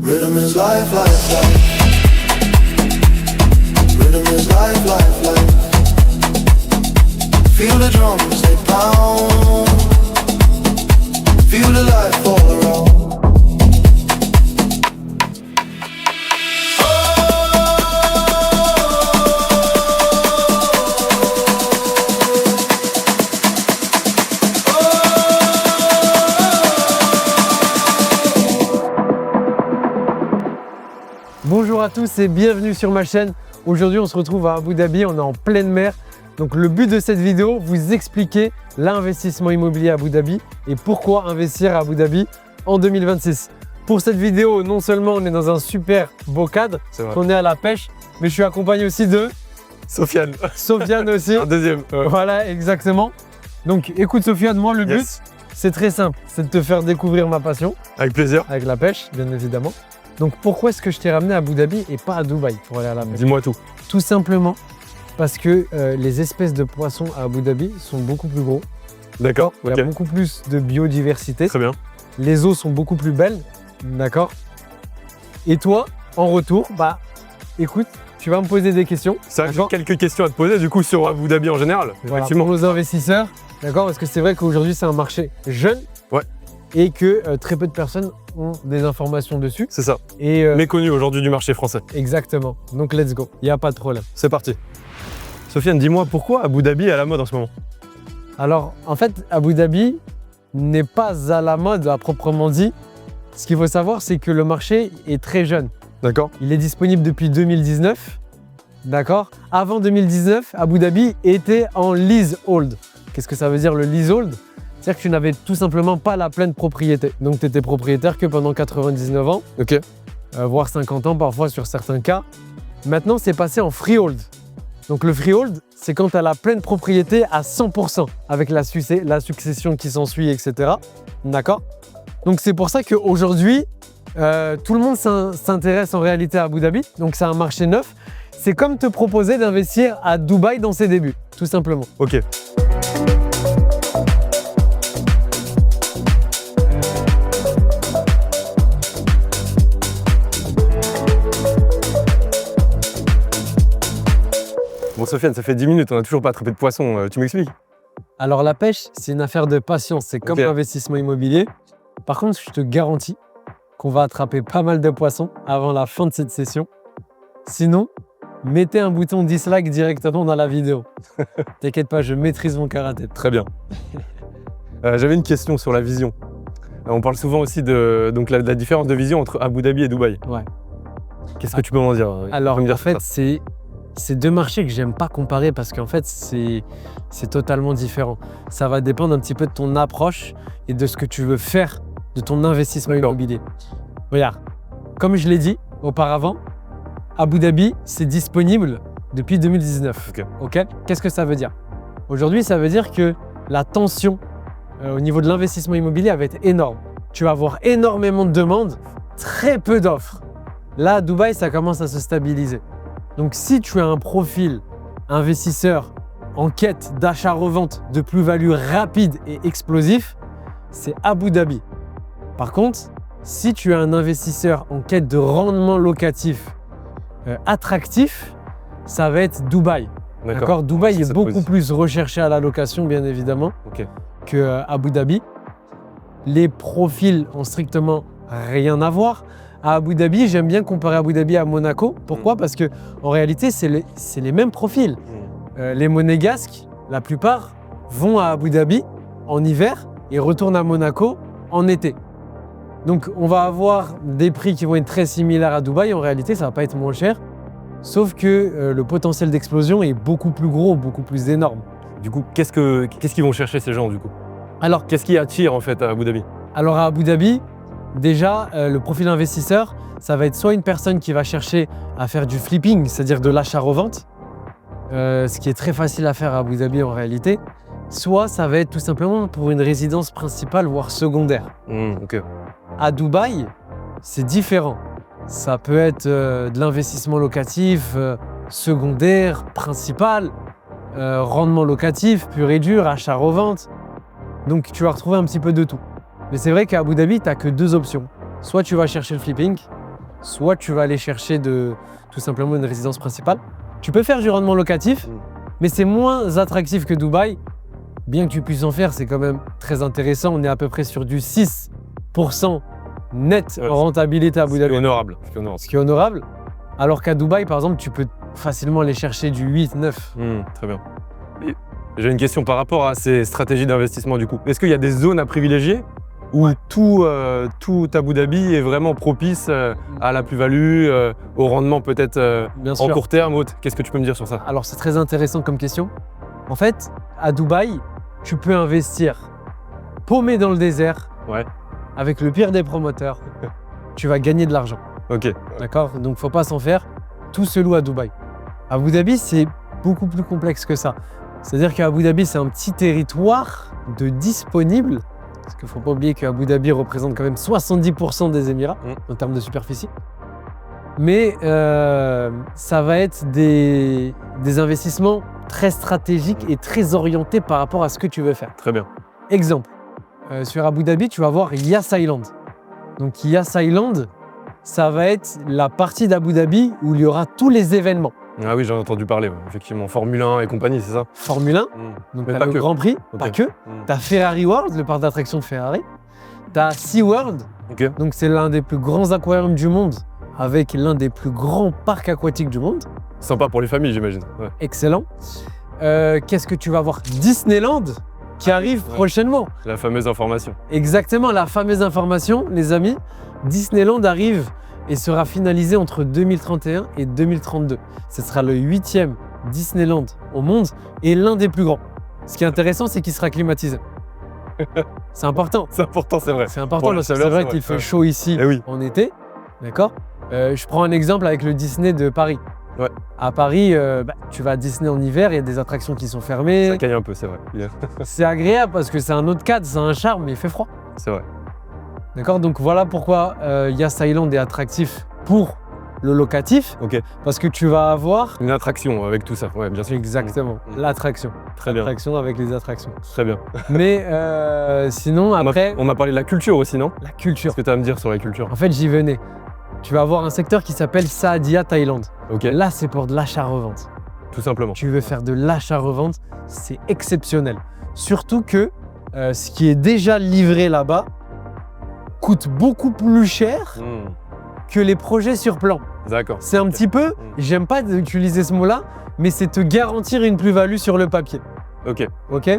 Rhythm is life, life, life. Rhythm is life, life, life. Feel the drums, they pound. Feel the life all around. Bonjour à tous et bienvenue sur ma chaîne. Aujourd'hui on se retrouve à Abu Dhabi, on est en pleine mer. Donc le but de cette vidéo, vous expliquer l'investissement immobilier à Abu Dhabi et pourquoi investir à Abu Dhabi en 2026. Pour cette vidéo, non seulement on est dans un super beau cadre, on est à la pêche, mais je suis accompagné aussi de Sofiane. Sofiane aussi. Un deuxième. Voilà, exactement. Donc écoute Sofiane, moi le but, c'est très simple, c'est de te faire découvrir ma passion. Avec plaisir. Avec la pêche, bien évidemment. Donc pourquoi est-ce que je t'ai ramené à Abu Dhabi et pas à Dubaï pour aller à la mer? Dis-moi tout. Tout simplement parce que les espèces de poissons à Abu Dhabi sont beaucoup plus gros. D'accord. Il y a beaucoup plus de biodiversité. Très bien. Les eaux sont beaucoup plus belles. D'accord. Et toi, en retour, bah écoute, tu vas me poser des questions. Ça, j'ai quelques questions à te poser du coup sur Abu Dhabi en général. Voilà, pour nos investisseurs. D'accord. Parce que c'est vrai qu'aujourd'hui c'est un marché jeune. Ouais. Et que très peu de personnes ont des informations dessus. C'est ça. Et méconnu aujourd'hui du marché français. Exactement. Donc let's go. Il n'y a pas de problème. C'est parti. Sofiane, dis-moi pourquoi Abu Dhabi est à la mode en ce moment? Alors, en fait, Abu Dhabi n'est pas à la mode à proprement dit. Ce qu'il faut savoir, c'est que le marché est très jeune. D'accord. Il est disponible depuis 2019. D'accord. Avant 2019, Abu Dhabi était en leasehold. Qu'est-ce que ça veut dire le leasehold? C'est-à-dire que tu n'avais tout simplement pas la pleine propriété. Donc, tu étais propriétaire que pendant 99 ans. Ok. Voire 50 ans parfois sur certains cas. Maintenant, c'est passé en freehold. Donc, le freehold, c'est quand tu as la pleine propriété à 100% avec la succession qui s'ensuit, etc. D'accord? Donc, c'est pour ça qu'aujourd'hui, tout le monde s'intéresse en réalité à Abu Dhabi. Donc, c'est un marché neuf. C'est comme te proposer d'investir à Dubaï dans ses débuts, tout simplement. Ok. Bon Sofiane, ça fait 10 minutes, on n'a toujours pas attrapé de poisson, tu m'expliques? Alors la pêche, c'est une affaire de patience, c'est comme l'investissement immobilier. Par contre, je te garantis qu'on va attraper pas mal de poissons avant la fin de cette session. Sinon, mettez un bouton dislike directement dans la vidéo. T'inquiète pas, je maîtrise mon karaté. Très bien. J'avais une question sur la vision. On parle souvent aussi de donc la différence de vision entre Abu Dhabi et Dubaï. Ouais. Qu'est-ce que tu peux m'en dire? Alors en fait, c'est deux marchés que j'aime pas comparer parce qu'en fait, c'est totalement différent. Ça va dépendre un petit peu de ton approche et de ce que tu veux faire de ton investissement immobilier. Regarde, comme je l'ai dit auparavant, Abu Dhabi, c'est disponible depuis 2019. Ok. Qu'est-ce que ça veut dire? Aujourd'hui, ça veut dire que la tension au niveau de l'investissement immobilier va être énorme. Tu vas avoir énormément de demandes, très peu d'offres. Là, à Dubaï, ça commence à se stabiliser. Donc, si tu as un profil investisseur en quête d'achat-revente de plus-value rapide et explosif, c'est Abu Dhabi. Par contre, si tu es un investisseur en quête de rendement locatif attractif, ça va être Dubaï. D'accord. Dubaï est beaucoup plus recherché à la location, bien évidemment, que Abu Dhabi. Les profils ont strictement rien à voir. À Abu Dhabi, j'aime bien comparer Abu Dhabi à Monaco. Pourquoi? Parce qu'en réalité, c'est les mêmes profils. Les monégasques, la plupart, vont à Abu Dhabi en hiver et retournent à Monaco en été. Donc, on va avoir des prix qui vont être très similaires à Dubaï. En réalité, ça ne va pas être moins cher. Sauf que le potentiel d'explosion est beaucoup plus gros, beaucoup plus énorme. Du coup, qu'est-ce qu'ils vont chercher ces gens du coup? Alors, qu'est-ce qui attire en fait à Abu Dhabi? Alors, à Abu Dhabi, déjà, le profil investisseur, ça va être soit une personne qui va chercher à faire du flipping, c'est-à-dire de l'achat-revente, ce qui est très facile à faire à Abu Dhabi en réalité, soit ça va être tout simplement pour une résidence principale, voire secondaire. À Dubaï, c'est différent. Ça peut être de l'investissement locatif, secondaire, principal, rendement locatif, pur et dur, achat-revente. Donc tu vas retrouver un petit peu de tout. Mais c'est vrai qu'à Abu Dhabi, tu n'as que deux options. Soit tu vas chercher le flipping, soit tu vas aller chercher tout simplement une résidence principale. Tu peux faire du rendement locatif, mais c'est moins attractif que Dubaï. Bien que tu puisses en faire, c'est quand même très intéressant. On est à peu près sur du 6% net en rentabilité à Abu C'est Dhabi, honorable. ce qui est honorable. Alors qu'à Dubaï, par exemple, tu peux facilement aller chercher du 8, 9. Très bien. Et j'ai une question par rapport à ces stratégies d'investissement du coup. Est-ce qu'il y a des zones à privilégier où tout Abu Dhabi est vraiment propice à la plus-value, au rendement peut-être Bien en sûr. court terme ou autre? Qu'est-ce que tu peux me dire sur ça? Alors, c'est très intéressant comme question. En fait, à Dubaï, tu peux investir paumé dans le désert, Ouais. avec le pire des promoteurs. Tu vas gagner de l'argent. Ok. D'accord? Donc, faut pas s'en faire. Tout se loue à Dubaï. Abu Dhabi, c'est beaucoup plus complexe que ça. C'est-à-dire qu'à Abu Dhabi, c'est un petit territoire de disponible. Parce qu'il ne faut pas oublier qu'Abu Dhabi représente quand même 70% des Émirats en termes de superficie. Mais ça va être des investissements très stratégiques et très orientés par rapport à ce que tu veux faire. Très bien. Exemple, sur Abu Dhabi, tu vas voir Yas Island. Donc Yas Island, ça va être la partie d'Abu Dhabi où il y aura tous les événements. Ah oui, j'en ai entendu parler, ouais. Effectivement. Formule 1 et compagnie, c'est ça? Formule 1, donc Mais t'as pas le que. Grand Prix, Ok. pas que. T'as Ferrari World, le parc d'attractions de Ferrari. T'as SeaWorld, Ok. donc c'est l'un des plus grands aquariums du monde, avec l'un des plus grands parcs aquatiques du monde. Sympa pour les familles, j'imagine. Ouais. Excellent. Qu'est-ce que tu vas voir? Disneyland, qui arrive prochainement. La fameuse information. Exactement, la fameuse information, les amis. Disneyland arrive et sera finalisé entre 2031 et 2032. Ce sera le 8e Disneyland au monde et l'un des plus grands. Ce qui est intéressant, c'est qu'il sera climatisé. C'est important. C'est important, c'est vrai. C'est important Pour la parce que chaleur, c'est vrai c'est qu'il vrai. fait chaud ici Eh oui. en été. D'accord? Je prends un exemple avec le Disney de Paris. Ouais. À Paris, tu vas à Disney en hiver, il y a des attractions qui sont fermées. Ça caille un peu, c'est vrai. C'est agréable parce que c'est un autre cadre, c'est un charme, mais il fait froid. C'est vrai. D'accord? Donc voilà pourquoi Yas Island est attractif pour le locatif. Ok. Parce que tu vas avoir Une attraction avec tout ça. Ouais, bien sûr. exactement l'attraction. Très bien. L'attraction avec les attractions. Très bien. Mais sinon, après, On m'a parlé de la culture aussi, non? la culture. Qu'est-ce que tu as à me dire sur la culture? En fait, j'y venais. Tu vas avoir un secteur qui s'appelle Saadia Thaïlande. Ok. Là, c'est pour de l'achat-revente. Tout simplement. Tu veux faire de l'achat-revente, c'est exceptionnel. Surtout que ce qui est déjà livré là-bas coûte beaucoup plus cher que les projets sur plan. D'accord. C'est un petit peu, j'aime pas utiliser ce mot-là, mais c'est te garantir une plus-value sur le papier. Ok. Ok?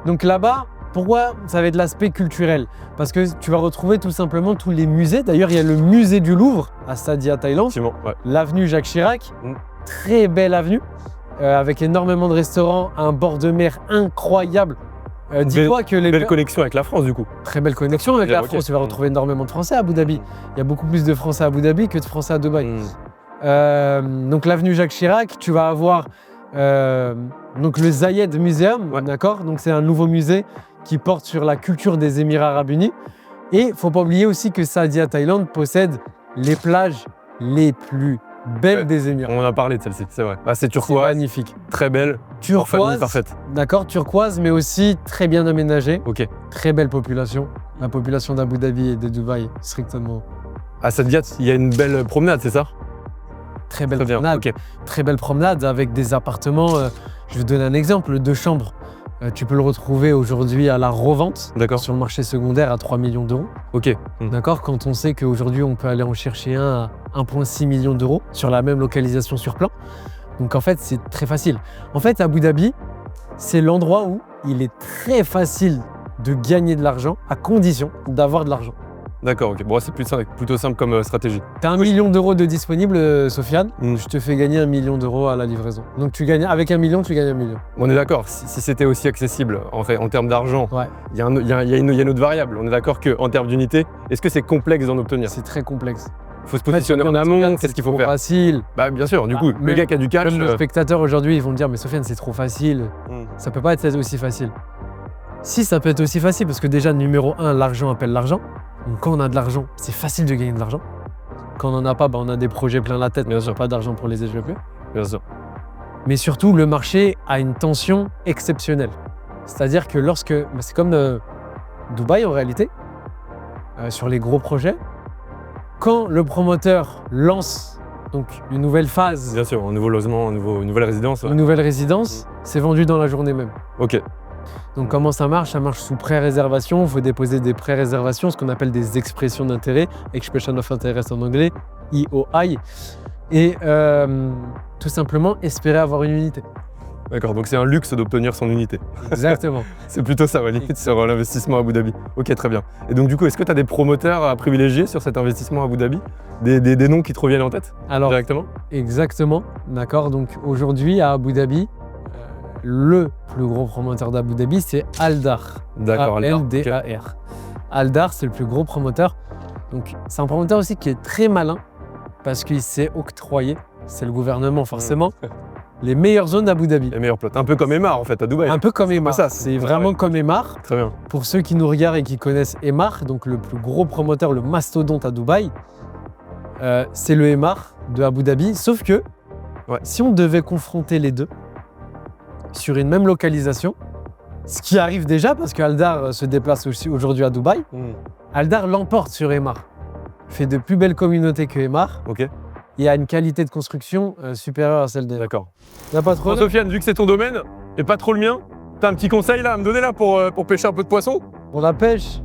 Donc là-bas, pourquoi ça va être l'aspect culturel? Parce que tu vas retrouver tout simplement tous les musées. D'ailleurs, il y a le musée du Louvre à Saadia, Thaïlande. Effectivement. Ouais. L'avenue Jacques Chirac, très belle avenue, avec énormément de restaurants, un bord de mer incroyable. Dis-toi que les Belle connexion avec la France, du coup. très belle connexion avec la Ok. France. Tu vas retrouver énormément de Français à Abu Dhabi. Il y a beaucoup plus de Français à Abu Dhabi que de Français à Dubaï. Donc l'avenue Jacques Chirac, tu vas avoir donc le Zayed Museum, Ouais. d'accord? Donc c'est un nouveau musée qui porte sur la culture des Émirats Arabes Unis. Et faut pas oublier aussi que Saadia Thaïlande possède les plages les plus belles Ouais. des Émirats. On en a parlé de celle-ci, c'est vrai. Bah, c'est C'est turquoise, magnifique. très belle. Famille Turquoise, parfaite. d'accord, turquoise, mais aussi très bien aménagée. Ok. Très belle population. La population d'Abu Dhabi et de Dubaï, strictement. À Saadia, il y a une belle promenade, c'est ça? Très belle Très bien. promenade. Ok. Très belle promenade avec des appartements. Je vais te donner un exemple, 2 chambres. Tu peux le retrouver aujourd'hui à la revente D'accord. sur le marché secondaire à 3 millions d'euros. Ok. D'accord? Quand on sait qu'aujourd'hui, on peut aller en chercher un à 1,6 million d'euros sur la même localisation sur plan. Donc en fait, c'est très facile. En fait, Abu Dhabi, c'est l'endroit où il est très facile de gagner de l'argent à condition d'avoir de l'argent. D'accord, ok. Bon, c'est plutôt simple comme stratégie. Tu as 1 million d'euros de disponible, Sofiane. Mm. Je te fais gagner 1 million d'euros à la livraison. Donc tu gagnes, avec 1 million, tu gagnes 1 million. On est d'accord, si c'était aussi accessible en termes d'argent, Ouais. il y a une autre variable. On est d'accord qu'en termes d'unité, est-ce que c'est complexe d'en obtenir? C'est très complexe. Il faut se positionner en amont, qu'est-ce qu'il faut faire? Facile. Bah bien sûr, du coup, le même- gars qui a du cash, Comme nos spectateurs aujourd'hui, ils vont me dire, mais Sofiane, c'est trop facile. Ça peut pas être aussi facile. Si, ça peut être aussi facile, parce que déjà, numéro 1, l'argent appelle l'argent. Donc quand on a de l'argent, c'est facile de gagner de l'argent. Quand on n'en a pas, bah, on a des projets plein la tête, mais on n'a pas d'argent pour les développer. bien sûr. Mais surtout, le marché a une tension exceptionnelle. C'est-à-dire que c'est comme Dubaï en réalité, sur les gros projets, quand le promoteur lance donc une nouvelle phase, Bien sûr, un nouveau logement, une nouvelle résidence. Ouais. une nouvelle résidence, c'est vendu dans la journée même. Ok, Donc comment ça marche? Ça marche sous pré-réservation. Il faut déposer des pré-réservations, ce qu'on appelle des expressions d'intérêt, Expression of Interest en anglais, EOI, et tout simplement espérer avoir une unité. d'accord. Donc c'est un luxe d'obtenir son unité. Exactement. C'est plutôt ça, ouais, limite sur l'investissement à Abu Dhabi. Ok, très bien. Et donc du coup, est-ce que tu as des promoteurs à privilégier sur cet investissement à Abu Dhabi? Des noms qui te reviennent en tête Alors, directement? exactement, d'accord. Donc aujourd'hui à Abu Dhabi, le plus gros promoteur d'Abu Dhabi, c'est Aldar. D'accord, Aldar. Ok. Aldar. Aldar, c'est le plus gros promoteur. Donc c'est un promoteur aussi qui est très malin parce qu'il s'est octroyé, c'est le gouvernement forcément, les meilleures zones d'Abu Dhabi. Les meilleurs plots. Un peu comme Emar en fait à Dubaï. Un peu comme Emar. ça, C'est vraiment ouais. comme Emar. Très bien. Pour ceux qui nous regardent et qui connaissent Emar, donc le plus gros promoteur, le mastodonte à Dubaï, c'est le Emar de Abu Dhabi. Sauf que Ouais. si on devait confronter les deux sur une même localisation, ce qui arrive déjà parce qu'Aldar se déplace aussi aujourd'hui à Dubaï, Aldar l'emporte sur Emar. Fait de plus belles communautés que Emar Ok, et a une qualité de construction supérieure à celle d'Emar. d'accord. T'as pas trop Bon, Sofiane, vu que c'est ton domaine et pas trop le mien, t'as un petit conseil là à me donner là pour pêcher un peu de poisson? Pour la pêche,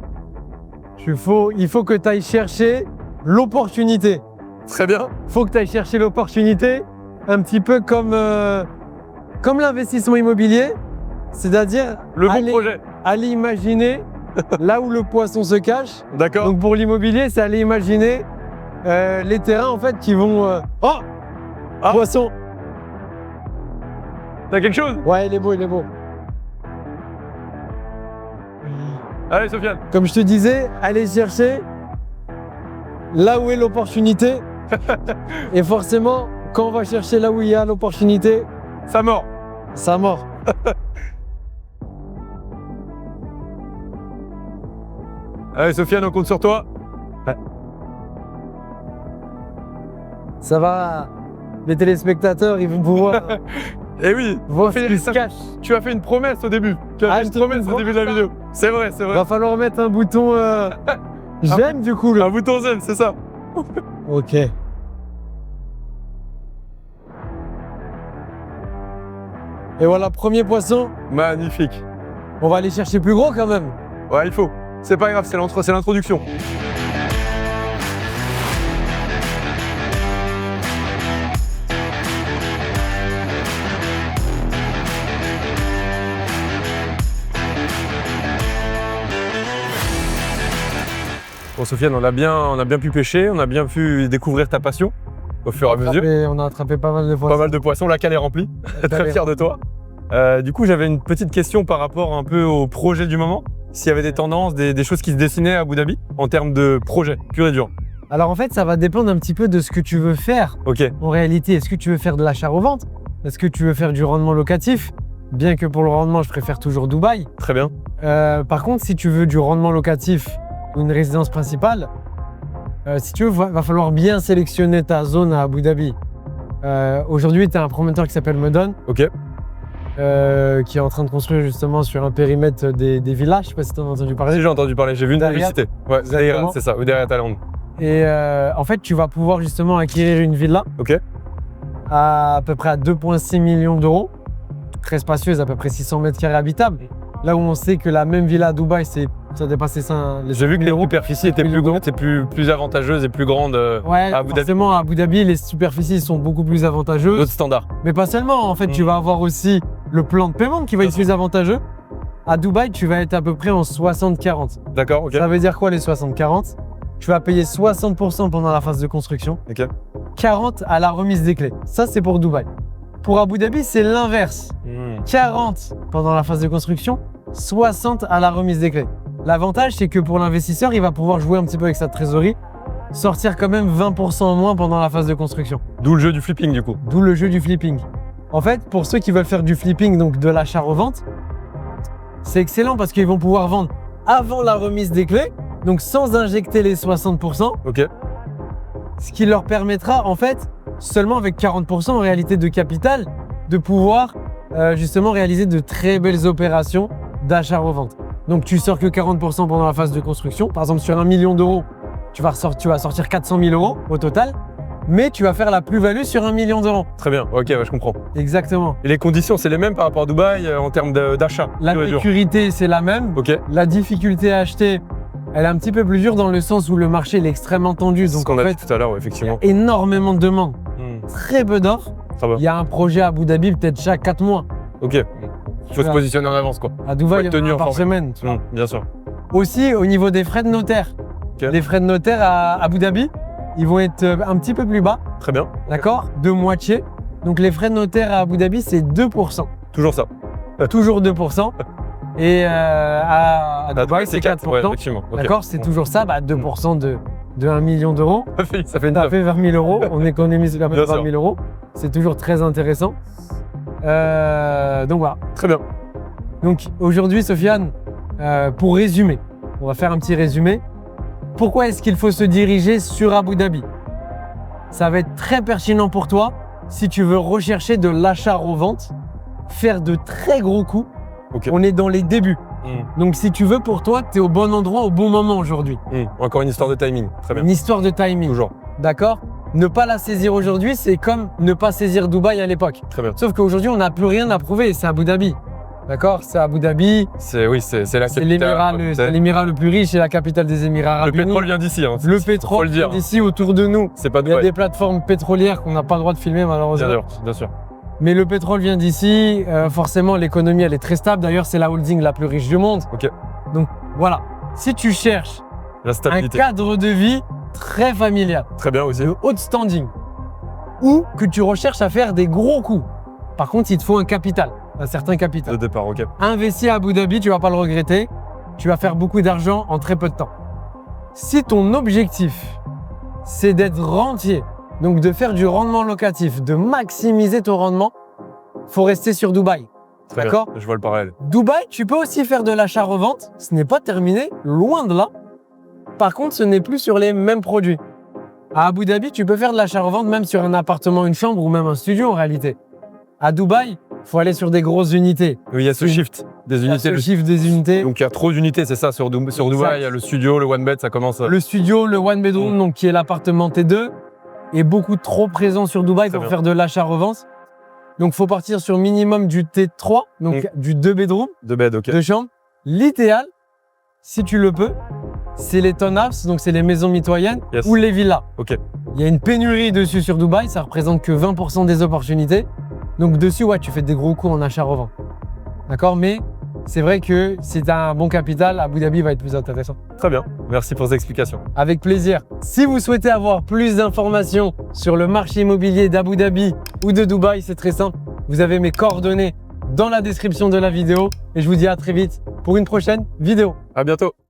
il faut que tu ailles chercher l'opportunité. Très bien. Faut que tu ailles chercher l'opportunité, un petit peu comme l'investissement immobilier, c'est-à-dire Le bon projet. aller imaginer là où le poisson se cache. D'accord. Donc pour l'immobilier, c'est aller imaginer les terrains en fait qui vont... Oh Ah. Poisson. T'as quelque chose? Ouais, il est beau, il est beau. Allez, Sofiane. Comme je te disais, aller chercher là où est l'opportunité. Et forcément, quand on va chercher là où il y a l'opportunité, Ça mord. ça mord. Allez, Sofiane, on compte sur toi. Ça va. Les téléspectateurs, ils vont pouvoir Eh oui, voir ce fait- qui se ça- cache. tu as fait une promesse au début. Tu as Ah, fait je une te promesse fais au une début de la promesse, vidéo. C'est vrai, c'est vrai. Va falloir mettre un bouton j'aime du coup. Un bouton j'aime, c'est ça. Ok. Et voilà, premier poisson. Magnifique. On va aller chercher plus gros quand même. Ouais, il faut. C'est pas grave, c'est l'introduction. Bon, Sofiane, on a bien pu pêcher, on a bien pu découvrir ta passion au fur et à mesure. On a attrapé pas mal de poissons. Pas mal de poissons, la cale est remplie. Très fier de toi. Du coup, j'avais une petite question par rapport un peu au projet du moment. S'il y avait des tendances, des choses qui se dessinaient à Abu Dhabi en termes de projet pur et dur. Alors en fait, ça va dépendre un petit peu de ce que tu veux faire. Ok, En réalité, est-ce que tu veux faire de l'achat-revente? Est-ce que tu veux faire du rendement locatif? Bien que pour le rendement, je préfère toujours Dubaï. très bien. Par contre, si tu veux du rendement locatif ou une résidence principale, si tu veux, va falloir bien sélectionner ta zone à Abu Dhabi. Aujourd'hui, tu as un promoteur qui s'appelle Medon, Ok, qui est en train de construire justement sur un périmètre des villages. Je sais pas si tu en as entendu parler. j'ai entendu parler, j'ai vu une Derrière. publicité. Ouais, Exactement. c'est ça, ou derrière Thaïlande. Et en fait, tu vas pouvoir justement acquérir une villa Ok, à peu près à 2,6 millions d'euros, très spacieuse, à peu près 600 mètres carrés habitables. Là où on sait que la même villa à Dubaï, ça dépassait les j'ai vu que les 100 000 superficies étaient plus grandes, plus avantageuses et plus grandes. Ouais, à Abu Dhabi. forcément, à Abu Dhabi, les superficies sont beaucoup plus avantageuses. D'autres standards. Mais pas seulement, en fait, tu vas avoir aussi le plan de paiement qui va être plus avantageux. À Dubaï, tu vas être à peu près en 60-40. D'accord, ok. Ça veut dire quoi les 60-40? Tu vas payer 60% pendant la phase de construction, Ok. 40 à la remise des clés. Ça, c'est pour Dubaï. Pour Abu Dhabi, c'est l'inverse. 40 pendant la phase de construction, 60 à la remise des clés. L'avantage, c'est que pour l'investisseur, il va pouvoir jouer un petit peu avec sa trésorerie, sortir quand même 20% en moins pendant la phase de construction. D'où le jeu du flipping du coup. D'où le jeu du flipping. En fait, pour ceux qui veulent faire du flipping, donc de l'achat-revente, c'est excellent parce qu'ils vont pouvoir vendre avant la remise des clés, donc sans injecter les 60%, Ok. ce qui leur permettra en fait, seulement avec 40% en réalité de capital, de pouvoir justement réaliser de très belles opérations d'achat-revente. Donc tu sors que 40% pendant la phase de construction, par exemple sur 1 million d'euros, tu vas sortir 400 000 euros au total, mais tu vas faire la plus-value sur 1 million d'euros. Très bien, ok, ouais, je comprends. Exactement. Et les conditions, c'est les mêmes par rapport à Dubaï en termes d'achat? La pur et dur. sécurité, c'est la même. Ok, La difficulté à acheter, elle est un petit peu plus dure dans le sens où le marché il est extrêmement tendu. c'est ce Donc qu'on en a fait, dit tout à l'heure, ouais, il y a effectivement. énormément de demandes, Hmm, très peu d'offres. ça va. Il y a un projet à Abu Dhabi peut-être chaque 4 mois. Ok, il faut se vois. positionner en avance, quoi. À Dubaï, Faut être il y en a tenu un par informé. semaine. tu vois. Bien sûr. Aussi, au niveau des frais de notaire. Ok. Les frais de notaire à Abu Dhabi, ils vont être un petit peu plus bas, Très bien. d'accord? De moitié. Donc les frais de notaire à Abu Dhabi, c'est 2%. Toujours ça. Toujours 2%. Et à Dubaï, c'est 4%. Ouais, effectivement. Ok. D'accord? C'est toujours ça, 2% de 1 million d'euros. Ça fait une Ça taf. fait 20 000 euros. On économise quand même Bien 20 sûr. 000 euros. C'est toujours très intéressant. Donc voilà. Très bien. Donc aujourd'hui, Sofiane, pour résumer, on va faire un petit résumé. Pourquoi est-ce qu'il faut se diriger sur Abu Dhabi? Ça va être très pertinent pour toi si tu veux rechercher de l'achat-revente, faire de très gros coups. Ok. On est dans les débuts. Hmm, Donc si tu veux pour toi, tu es au bon endroit au bon moment aujourd'hui. Encore une histoire de timing. Très bien. Une histoire de timing. Toujours. D'accord? Ne pas la saisir aujourd'hui, c'est comme ne pas saisir Dubaï à l'époque. Très bien. Sauf qu'aujourd'hui, on n'a plus rien à prouver, c'est Abu Dhabi. D'accord? C'est Abu Dhabi, C'est la c'est capitale. l'émirat le plus riche, c'est la capitale des Émirats Le arabes unis. pétrole vient d'ici. Hein. Le Faut pétrole le dire. ici autour de nous. C'est pas Il y a Dubaï. des plateformes pétrolières qu'on n'a pas le droit de filmer malheureusement. Bien sûr, bien sûr. Mais le pétrole vient d'ici, forcément l'économie elle est très stable. D'ailleurs c'est la holding la plus riche du monde. Ok. Donc voilà, si tu cherches La un stabilité. cadre de vie très familial, Très bien aussi. de haute standing, ou que tu recherches à faire des gros coups. Par contre, il te faut un capital, un certain capital. De départ, ok. Investir à Abu Dhabi, tu vas pas le regretter. Tu vas faire beaucoup d'argent en très peu de temps. Si ton objectif, c'est d'être rentier, donc de faire du rendement locatif, de maximiser ton rendement, faut rester sur Dubaï. Très D'accord? bien. Je vois le parallèle. Dubaï, tu peux aussi faire de l'achat-revente. Ce n'est pas terminé, loin de là. Par contre, ce n'est plus sur les mêmes produits. À Abu Dhabi, tu peux faire de l'achat-revente même sur un appartement, une chambre ou même un studio en réalité. À Dubaï, il faut aller sur des grosses unités. Oui, il y a ce shift des Il y a unités. ce chiffre des unités. Donc il y a trop d'unités, c'est ça, sur Dubaï. Il y a le studio, le one bed, ça commence. Le studio, le one bedroom, donc qui est l'appartement T2, est beaucoup trop présent sur Dubaï Très pour bien. faire de l'achat-revente. Donc, il faut partir sur minimum du T3, donc du 2 bedroom, De bed, ok. 2 chambres. L'idéal, si tu le peux, c'est les townhouses, donc c'est les maisons mitoyennes Yes. ou les villas. Ok. Il y a une pénurie dessus sur Dubaï, ça représente que 20% des opportunités. Donc dessus, ouais, tu fais des gros coups en achat-revente. D'accord? Mais c'est vrai que si tu as un bon capital, Abu Dhabi va être plus intéressant. Très bien. Merci pour ces explications. Avec plaisir. Si vous souhaitez avoir plus d'informations sur le marché immobilier d'Abu Dhabi ou de Dubaï, c'est très simple. Vous avez mes coordonnées dans la description de la vidéo et je vous dis à très vite pour une prochaine vidéo. À bientôt.